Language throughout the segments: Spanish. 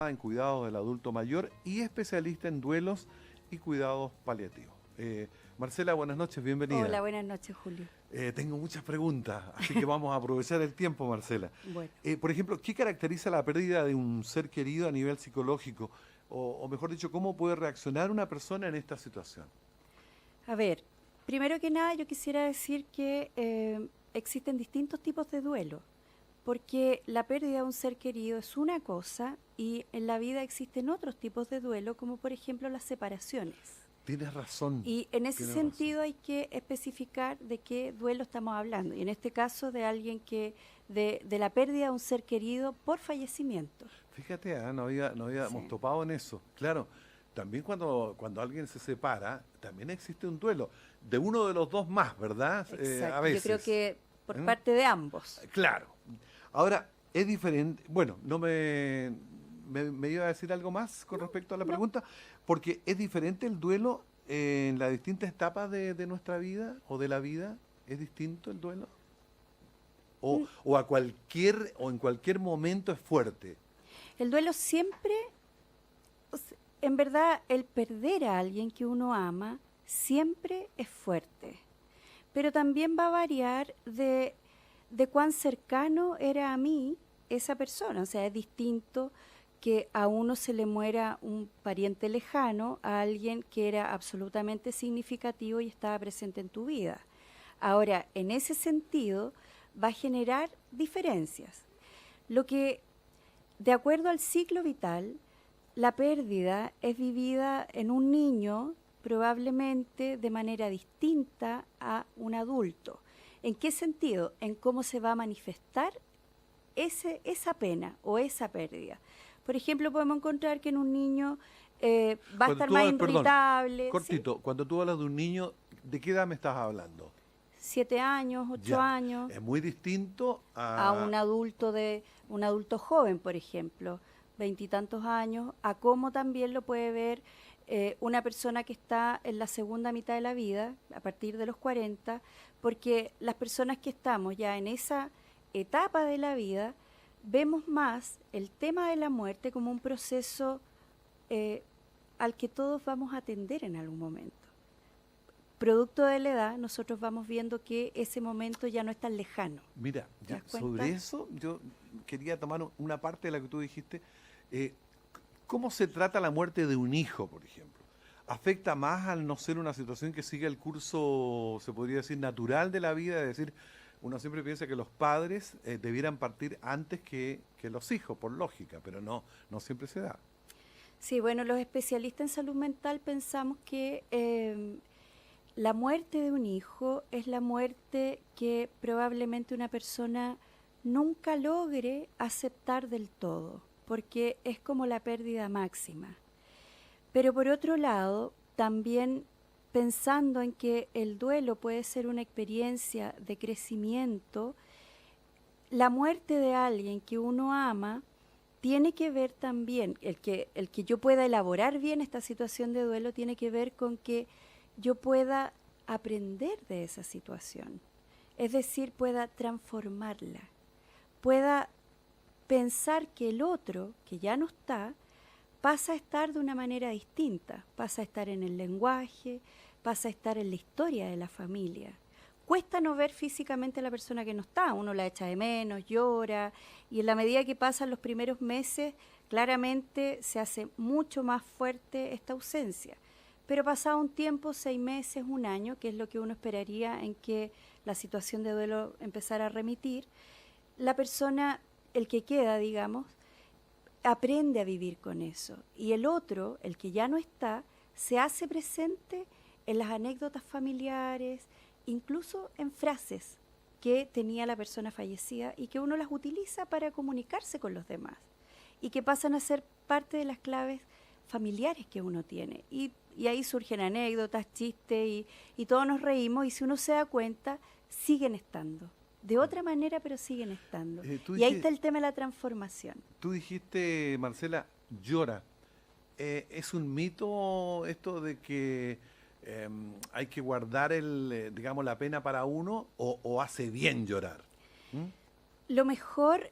en cuidados del adulto mayor y especialista en duelos y cuidados paliativos. Marcela, buenas noches, bienvenida. Hola, buenas noches, Julio. Tengo muchas preguntas, así que vamos a aprovechar el tiempo, Marcela. Bueno, Por ejemplo, ¿qué caracteriza la pérdida de un ser querido a nivel psicológico? O mejor dicho, ¿cómo puede reaccionar una persona en esta situación? a ver, primero que nada yo quisiera decir que existen distintos tipos de duelo, porque la pérdida de un ser querido es una cosa y en la vida existen otros tipos de duelo, como por ejemplo las separaciones. Tienes razón. Y en ese Tienes sentido razón. hay que especificar de qué duelo estamos hablando. Y en este caso de alguien que, de la pérdida de un ser querido por fallecimiento. Fíjate, no habíamos Sí. topado en eso. Claro, también cuando alguien se separa, también existe un duelo. De uno de los dos más, ¿verdad? A Exacto. Yo creo veces. que por ¿Mm? parte de ambos. Claro. Ahora, es diferente. Bueno, no me iba a decir algo más con respecto a la No. pregunta, porque es diferente el duelo en las distintas etapas de nuestra vida o de la vida. ¿Es distinto el duelo? Mm, O en cualquier momento es fuerte. El duelo siempre, en verdad, el perder a alguien que uno ama siempre es fuerte, pero también va a variar de cuán cercano era a mí esa persona. O sea, es distinto que a uno se le muera un pariente lejano a alguien que era absolutamente significativo y estaba presente en tu vida. Ahora, en ese sentido, va a generar diferencias. Lo que De acuerdo al ciclo vital, la pérdida es vivida en un niño probablemente de manera distinta a un adulto. ¿En qué sentido? En cómo se va a manifestar esa pena o esa pérdida. Por ejemplo, podemos encontrar que en un niño va a Cuando estar tú más hablas, perdón, irritable, ¿sí? cortito, cuando tú hablas de un niño, ¿de qué edad me estás hablando? 7 años, ocho Ya, años, es muy distinto a a... un adulto joven, por ejemplo, veintitantos años, a cómo también lo puede ver una persona que está en la segunda mitad de la vida, a partir de los 40, porque las personas que estamos ya en esa etapa de la vida, vemos más el tema de la muerte como un proceso eh, al que todos vamos a atender en algún momento. Producto de la edad, nosotros vamos viendo que ese momento ya no es tan lejano. Mira, ¿Te das sobre cuenta? eso yo quería tomar una parte de la que tú dijiste. Eh, ¿Cómo se trata la muerte de un hijo, por ejemplo? ¿Afecta más al no ser una situación que sigue el curso, se podría decir, natural de la vida? Es decir, uno siempre piensa que los padres debieran partir antes que los hijos, por lógica, pero no siempre se da. Sí, bueno, los especialistas en salud mental pensamos que la muerte de un hijo es la muerte que probablemente una persona nunca logre aceptar del todo, porque es como la pérdida máxima. Pero por otro lado, también pensando en que el duelo puede ser una experiencia de crecimiento, la muerte de alguien que uno ama tiene que ver también, el que yo pueda elaborar bien esta situación de duelo tiene que ver con que yo pueda aprender de esa situación, es decir, pueda transformarla, pueda pensar que el otro, que ya no está, pasa a estar de una manera distinta, pasa a estar en el lenguaje, pasa a estar en la historia de la familia. Cuesta no ver físicamente a la persona que no está, uno la echa de menos, llora, y en la medida que pasan los primeros meses, claramente se hace mucho más fuerte esta ausencia. Pero pasado un tiempo, 6 meses, un año, que es lo que uno esperaría en que la situación de duelo empezara a remitir, la persona, el que queda, digamos, aprende a vivir con eso. Y el otro, el que ya no está, se hace presente en las anécdotas familiares, incluso en frases que tenía la persona fallecida y que uno las utiliza para comunicarse con los demás y que pasan a ser parte de las claves familiares que uno tiene. Y ahí surgen anécdotas, chistes y todos nos reímos y si uno se da cuenta, siguen estando. De otra manera, pero siguen estando. Y ahí está el tema de la transformación. Tú dijiste, Marcela, llora. ¿Es un mito esto de que hay que guardar digamos, la pena para uno o hace bien llorar? ¿Mm? Lo mejor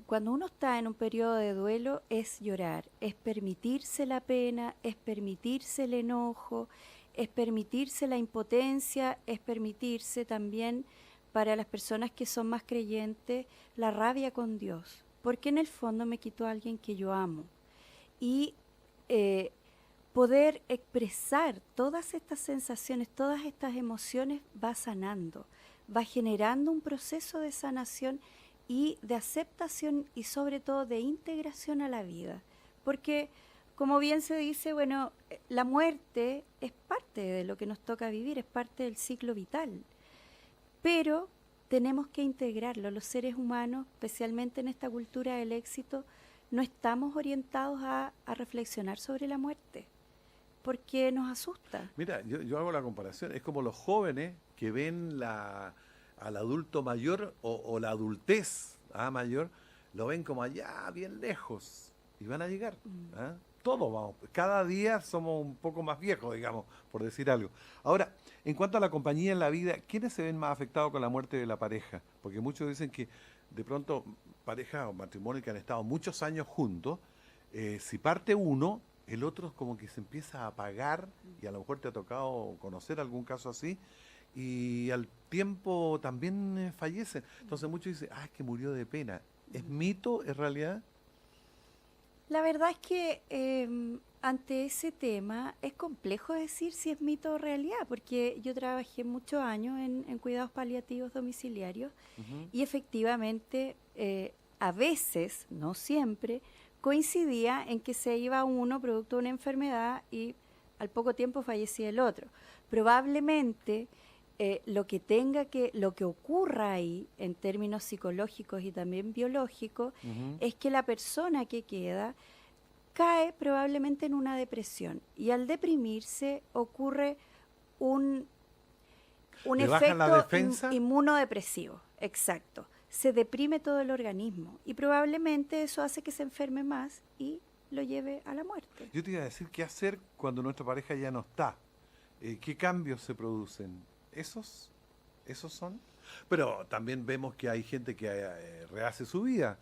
cuando uno está en un periodo de duelo es llorar, es permitirse la pena, es permitirse el enojo, es permitirse la impotencia, es permitirse también, para las personas que son más creyentes, la rabia con Dios, porque en el fondo me quitó a alguien que yo amo. Y poder expresar todas estas sensaciones, todas estas emociones va sanando, va generando un proceso de sanación y de aceptación y sobre todo de integración a la vida. Porque, como bien se dice, bueno, la muerte es parte de lo que nos toca vivir, es parte del ciclo vital. Pero tenemos que integrarlo. Los seres humanos, especialmente en esta cultura del éxito, no estamos orientados a reflexionar sobre la muerte, porque nos asusta. Mira, yo hago la comparación, es como los jóvenes que ven al adulto mayor o la adultez mayor, lo ven como allá, bien lejos, y van a llegar. Todos vamos, cada día somos un poco más viejos, digamos, por decir algo. Ahora, en cuanto a la compañía en la vida, ¿quiénes se ven más afectados con la muerte de la pareja? Porque muchos dicen que de pronto pareja o matrimonio que han estado muchos años juntos, si parte uno, el otro como que se empieza a apagar, y a lo mejor te ha tocado conocer algún caso así, y al tiempo también fallecen. Entonces muchos dicen, es que murió de pena. ¿Es mito, es realidad? La verdad es que ante ese tema es complejo decir si es mito o realidad, porque yo trabajé muchos años en cuidados paliativos domiciliarios y efectivamente a veces, no siempre, coincidía en que se iba uno producto de una enfermedad y al poco tiempo fallecía el otro. Probablemente lo que ocurra ahí en términos psicológicos y también biológicos es que la persona que queda cae probablemente en una depresión y al deprimirse ocurre un efecto inmunodepresivo, exacto. Se deprime todo el organismo y probablemente eso hace que se enferme más y lo lleve a la muerte. Yo te iba a decir qué hacer cuando nuestra pareja ya no está. ¿Qué cambios se producen? ¿Esos son? Pero también vemos que hay gente que rehace su vida.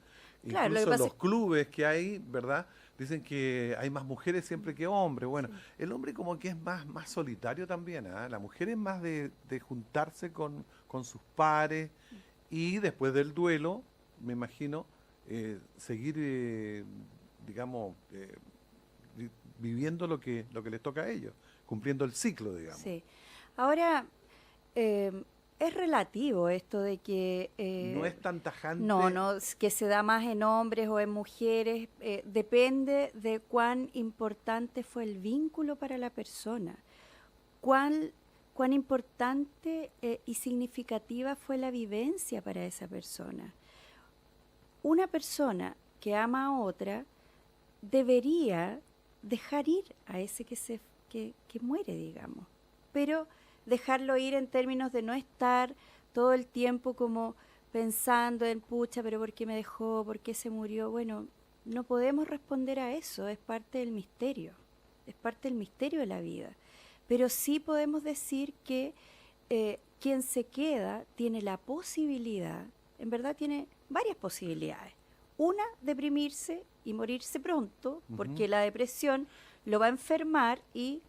Claro, Incluso los clubes que hay, ¿verdad? Dicen que hay más mujeres siempre que hombres. Bueno, sí. El hombre como que es más solitario también. La mujer es más de juntarse con sus pares y después del duelo, me imagino, seguir, digamos, viviendo lo que les toca a ellos, cumpliendo el ciclo, digamos. Sí. Ahora, es relativo esto de que... no es tan tajante. No, que se da más en hombres o en mujeres. Depende de cuán importante fue el vínculo para la persona, cuán importante y significativa fue la vivencia para esa persona. Una persona que ama a otra debería dejar ir a ese que muere, digamos, pero dejarlo ir en términos de no estar todo el tiempo como pensando en pucha, pero ¿por qué me dejó? ¿Por qué se murió? Bueno, no podemos responder a eso, es parte del misterio de la vida. Pero sí podemos decir que quien se queda tiene la posibilidad, en verdad tiene varias posibilidades. Una, deprimirse y morirse pronto, porque la depresión lo va a enfermar y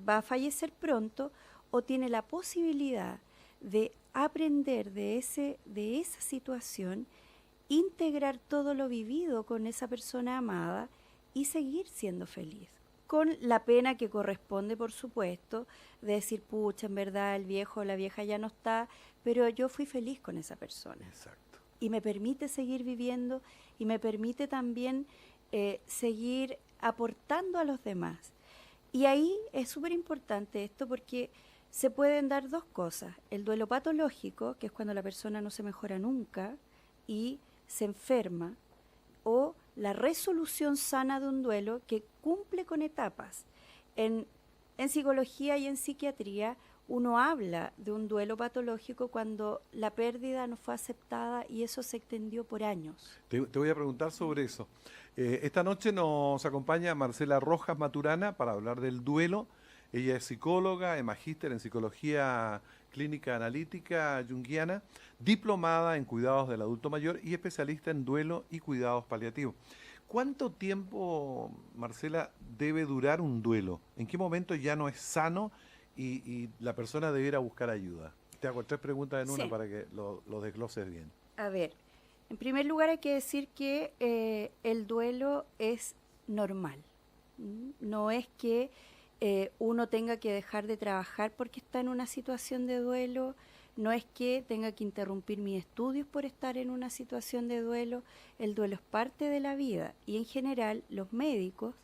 va a fallecer pronto, o tiene la posibilidad de aprender de esa situación, integrar todo lo vivido con esa persona amada y seguir siendo feliz. Con la pena que corresponde, por supuesto, de decir, pucha, en verdad el viejo o la vieja ya no está, pero yo fui feliz con esa persona. Exacto. Y me permite seguir viviendo y me permite también seguir aportando a los demás. Y ahí es súper importante esto porque se pueden dar dos cosas. El duelo patológico, que es cuando la persona no se mejora nunca y se enferma, o la resolución sana de un duelo que cumple con etapas. En psicología y en psiquiatría uno habla de un duelo patológico cuando la pérdida no fue aceptada y eso se extendió por años. Te voy a preguntar sobre eso. Esta noche nos acompaña Marcela Rojas Maturana para hablar del duelo. Ella es psicóloga, es magíster en psicología clínica analítica junguiana, diplomada en cuidados del adulto mayor y especialista en duelo y cuidados paliativos. ¿Cuánto tiempo, Marcela, debe durar un duelo? ¿En qué momento ya no es sano y la persona debiera buscar ayuda? Te hago 3 preguntas en una Sí. para que lo desgloses bien. A ver, en primer lugar hay que decir que el duelo es normal. No es que uno tenga que dejar de trabajar porque está en una situación de duelo, no es que tenga que interrumpir mis estudios por estar en una situación de duelo. El duelo es parte de la vida y en general los médicos,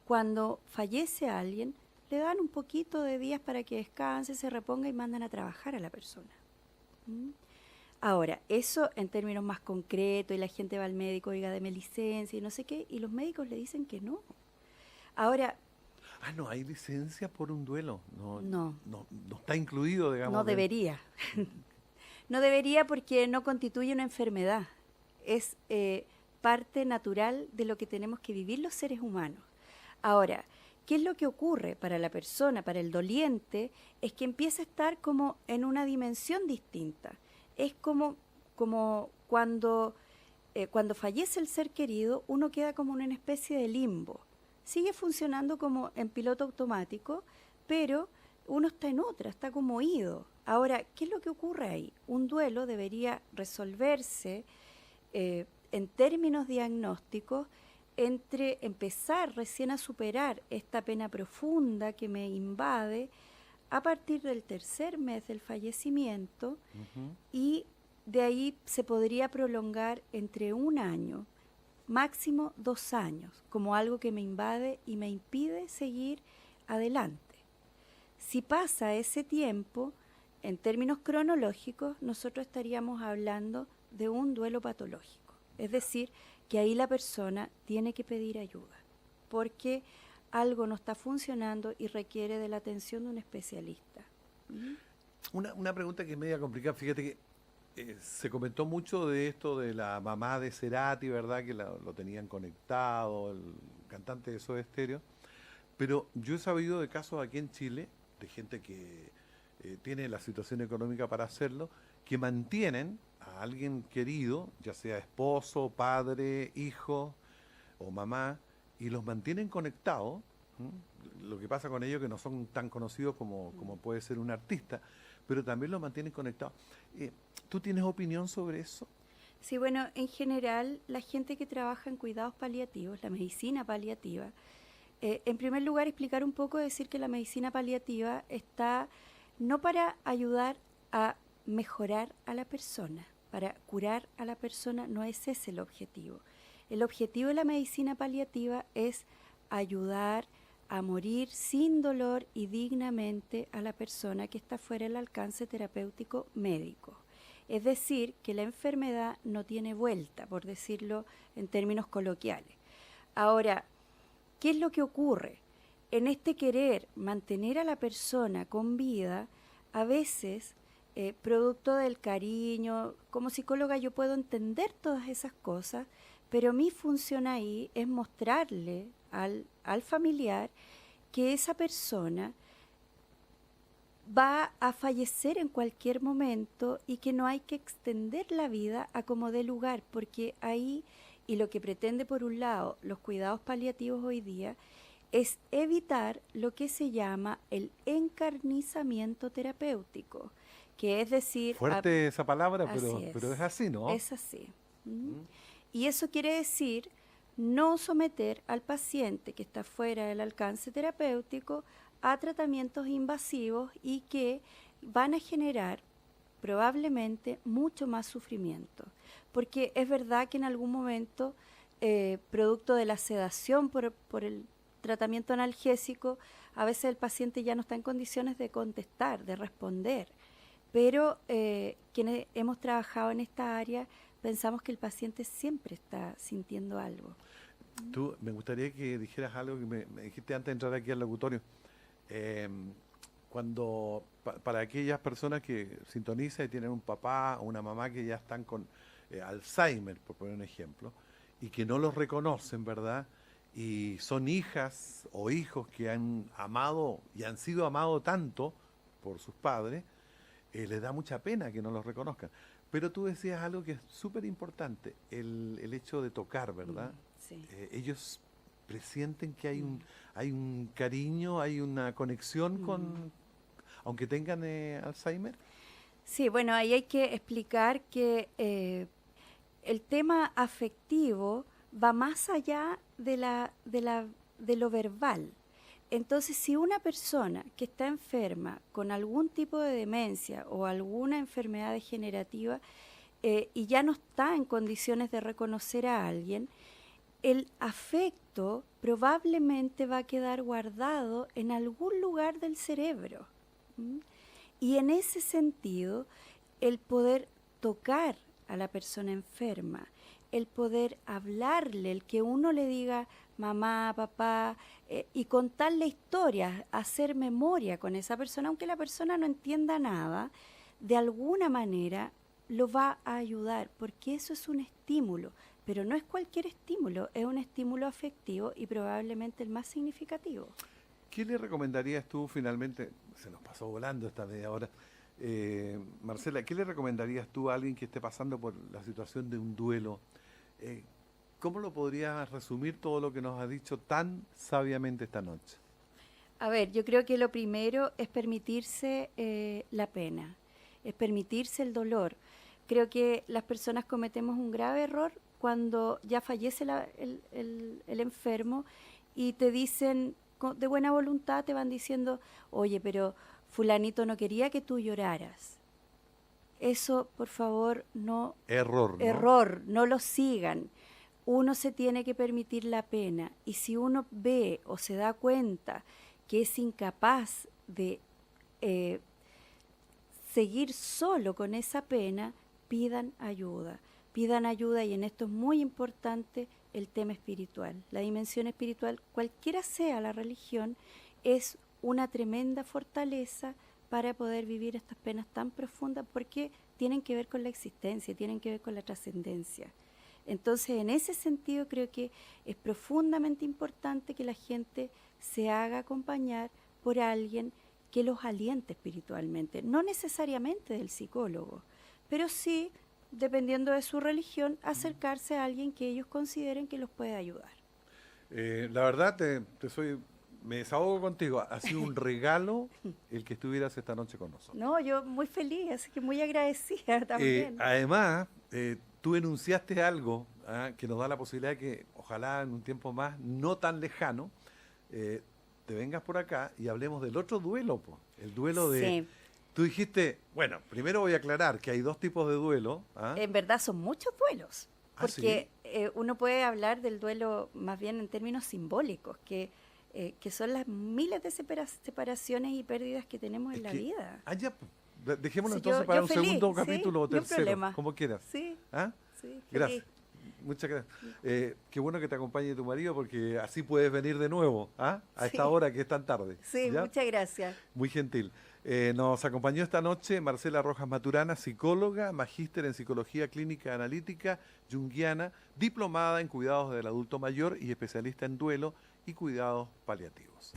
cuando fallece alguien, le dan un poquito de días para que descanse, se reponga y mandan a trabajar a la persona. ¿Mm? Ahora, eso en términos más concretos, y la gente va al médico, oiga, deme licencia y no sé qué, y los médicos le dicen que no. Ahora, Ah, no hay licencia por un duelo. No, no, no está incluido, digamos. no debería. No debería porque no constituye una enfermedad. Es parte natural de lo que tenemos que vivir los seres humanos. Ahora, ¿qué es lo que ocurre para la persona, para el doliente? Es que empieza a estar como en una dimensión distinta. Es como cuando fallece el ser querido, uno queda como en una especie de limbo. Sigue funcionando como en piloto automático, pero uno está en otra, está como ido. Ahora, ¿qué es lo que ocurre ahí? Un duelo debería resolverse en términos diagnósticos entre empezar recién a superar esta pena profunda que me invade a partir del 3er mes del fallecimiento. Ujú. Y de ahí se podría prolongar entre 1 año, máximo 2 años, como algo que me invade y me impide seguir adelante. Si pasa ese tiempo, en términos cronológicos, nosotros estaríamos hablando de un duelo patológico. Es decir, que ahí la persona tiene que pedir ayuda, porque algo no está funcionando y requiere de la atención de un especialista. ¿Mm? Una pregunta que es media complicada. Fíjate que se comentó mucho de esto de la mamá de Cerati, ¿verdad? Que lo tenían conectado, el cantante de Soda Stereo. Pero yo he sabido de casos aquí en Chile, de gente que tiene la situación económica para hacerlo, que mantienen a alguien querido, ya sea esposo, padre, hijo o mamá, y los mantienen conectados. ¿M? Lo que pasa con ellos es que no son tan conocidos como puede ser un artista, pero también los mantienen conectados. ¿Tú tienes opinión sobre eso? Sí, bueno, en general, la gente que trabaja en cuidados paliativos, la medicina paliativa, en primer lugar, explicar un poco, decir que la medicina paliativa está no para ayudar a mejorar a la persona, para curar a la persona, no es ese el objetivo. El objetivo de la medicina paliativa es ayudar a morir sin dolor y dignamente a la persona que está fuera del alcance terapéutico médico. Es decir, que la enfermedad no tiene vuelta, por decirlo en términos coloquiales. Ahora, ¿qué es lo que ocurre? En este querer mantener a la persona con vida, a veces, producto del cariño, como psicóloga yo puedo entender todas esas cosas, pero mi función ahí es mostrarle al familiar que esa persona va a fallecer en cualquier momento y que no hay que extender la vida a como dé lugar, porque ahí, y lo que pretende por un lado los cuidados paliativos hoy día, es evitar lo que se llama el encarnizamiento terapéutico, que es decir... Fuerte esa palabra, así pero es así, ¿no? es así. Y eso quiere decir no someter al paciente que está fuera del alcance terapéutico a tratamientos invasivos y que van a generar probablemente mucho más sufrimiento. Porque es verdad que en algún momento, producto de la sedación por el tratamiento analgésico, a veces el paciente ya no está en condiciones de contestar, de responder. Pero quienes hemos trabajado en esta área pensamos que el paciente siempre está sintiendo algo. Tú, me gustaría que dijeras algo que me dijiste antes de entrar aquí al locutorio. Para aquellas personas que sintonizan y tienen un papá o una mamá que ya están con Alzheimer, por poner un ejemplo, y que no los reconocen, ¿verdad? Y son hijas o hijos que han amado y han sido amados tanto por sus padres, les da mucha pena que no los reconozcan. Pero tú decías algo que es súper importante, el hecho de tocar, ¿verdad? Sí. Ellos presienten que hay un cariño, hay una conexión con, aunque tengan Alzheimer. Sí, bueno, ahí hay que explicar que el tema afectivo va más allá de lo verbal. Entonces, si una persona que está enferma con algún tipo de demencia o alguna enfermedad degenerativa y ya no está en condiciones de reconocer a alguien, el afecto probablemente va a quedar guardado en algún lugar del cerebro. ¿Mm? Y en ese sentido, el poder tocar a la persona enferma, el poder hablarle, el que uno le diga mamá, papá, y contarle historias, hacer memoria con esa persona, aunque la persona no entienda nada, de alguna manera lo va a ayudar, porque eso es un estímulo, pero no es cualquier estímulo, es un estímulo afectivo y probablemente el más significativo. ¿Qué le recomendarías tú finalmente? Se nos pasó volando esta media hora. Marcela, ¿qué le recomendarías tú a alguien que esté pasando por la situación de un duelo? ¿Cómo lo podrías resumir todo lo que nos ha dicho tan sabiamente esta noche? A ver, yo creo que lo primero es permitirse la pena, es permitirse el dolor. Creo que las personas cometemos un grave error cuando ya fallece el enfermo y te dicen, de buena voluntad, te van diciendo, oye, pero fulanito no quería que tú lloraras. Eso, por favor, no... Error, ¿no? Error, no lo sigan. Uno se tiene que permitir la pena y si uno ve o se da cuenta que es incapaz de seguir solo con esa pena, pidan ayuda y en esto es muy importante el tema espiritual. La dimensión espiritual, cualquiera sea la religión, es una tremenda fortaleza para poder vivir estas penas tan profundas porque tienen que ver con la existencia, tienen que ver con la trascendencia. Entonces, en ese sentido, creo que es profundamente importante que la gente se haga acompañar por alguien que los aliente espiritualmente, no necesariamente del psicólogo, pero sí, dependiendo de su religión, acercarse a alguien que ellos consideren que los puede ayudar. La verdad, me desahogo contigo. Ha sido un regalo el que estuvieras esta noche con nosotros. No, yo muy feliz, así que muy agradecida también. Además, tú enunciaste algo que nos da la posibilidad de que, ojalá en un tiempo más, no tan lejano, te vengas por acá y hablemos del otro duelo, po. El duelo de... Sí. Tú dijiste, bueno, primero voy a aclarar que hay dos tipos de duelo. En verdad son muchos duelos, porque ¿sí? uno puede hablar del duelo más bien en términos simbólicos, que son las miles de separaciones y pérdidas que tenemos en la vida. Ya, dejémoslo Sí, entonces yo para un feliz, segundo sí, capítulo o ni un tercero, problema. como quieras. Sí, ¿Ah? sí, feliz. Gracias. Muchas gracias. Qué bueno que te acompañe tu marido porque así puedes venir de nuevo a esta hora que es tan tarde. Sí, ¿ya? muchas gracias. Muy gentil. Nos acompañó esta noche Marcela Rojas Maturana, psicóloga, magíster en psicología clínica analítica junguiana, diplomada en cuidados del adulto mayor y especialista en duelo y cuidados paliativos.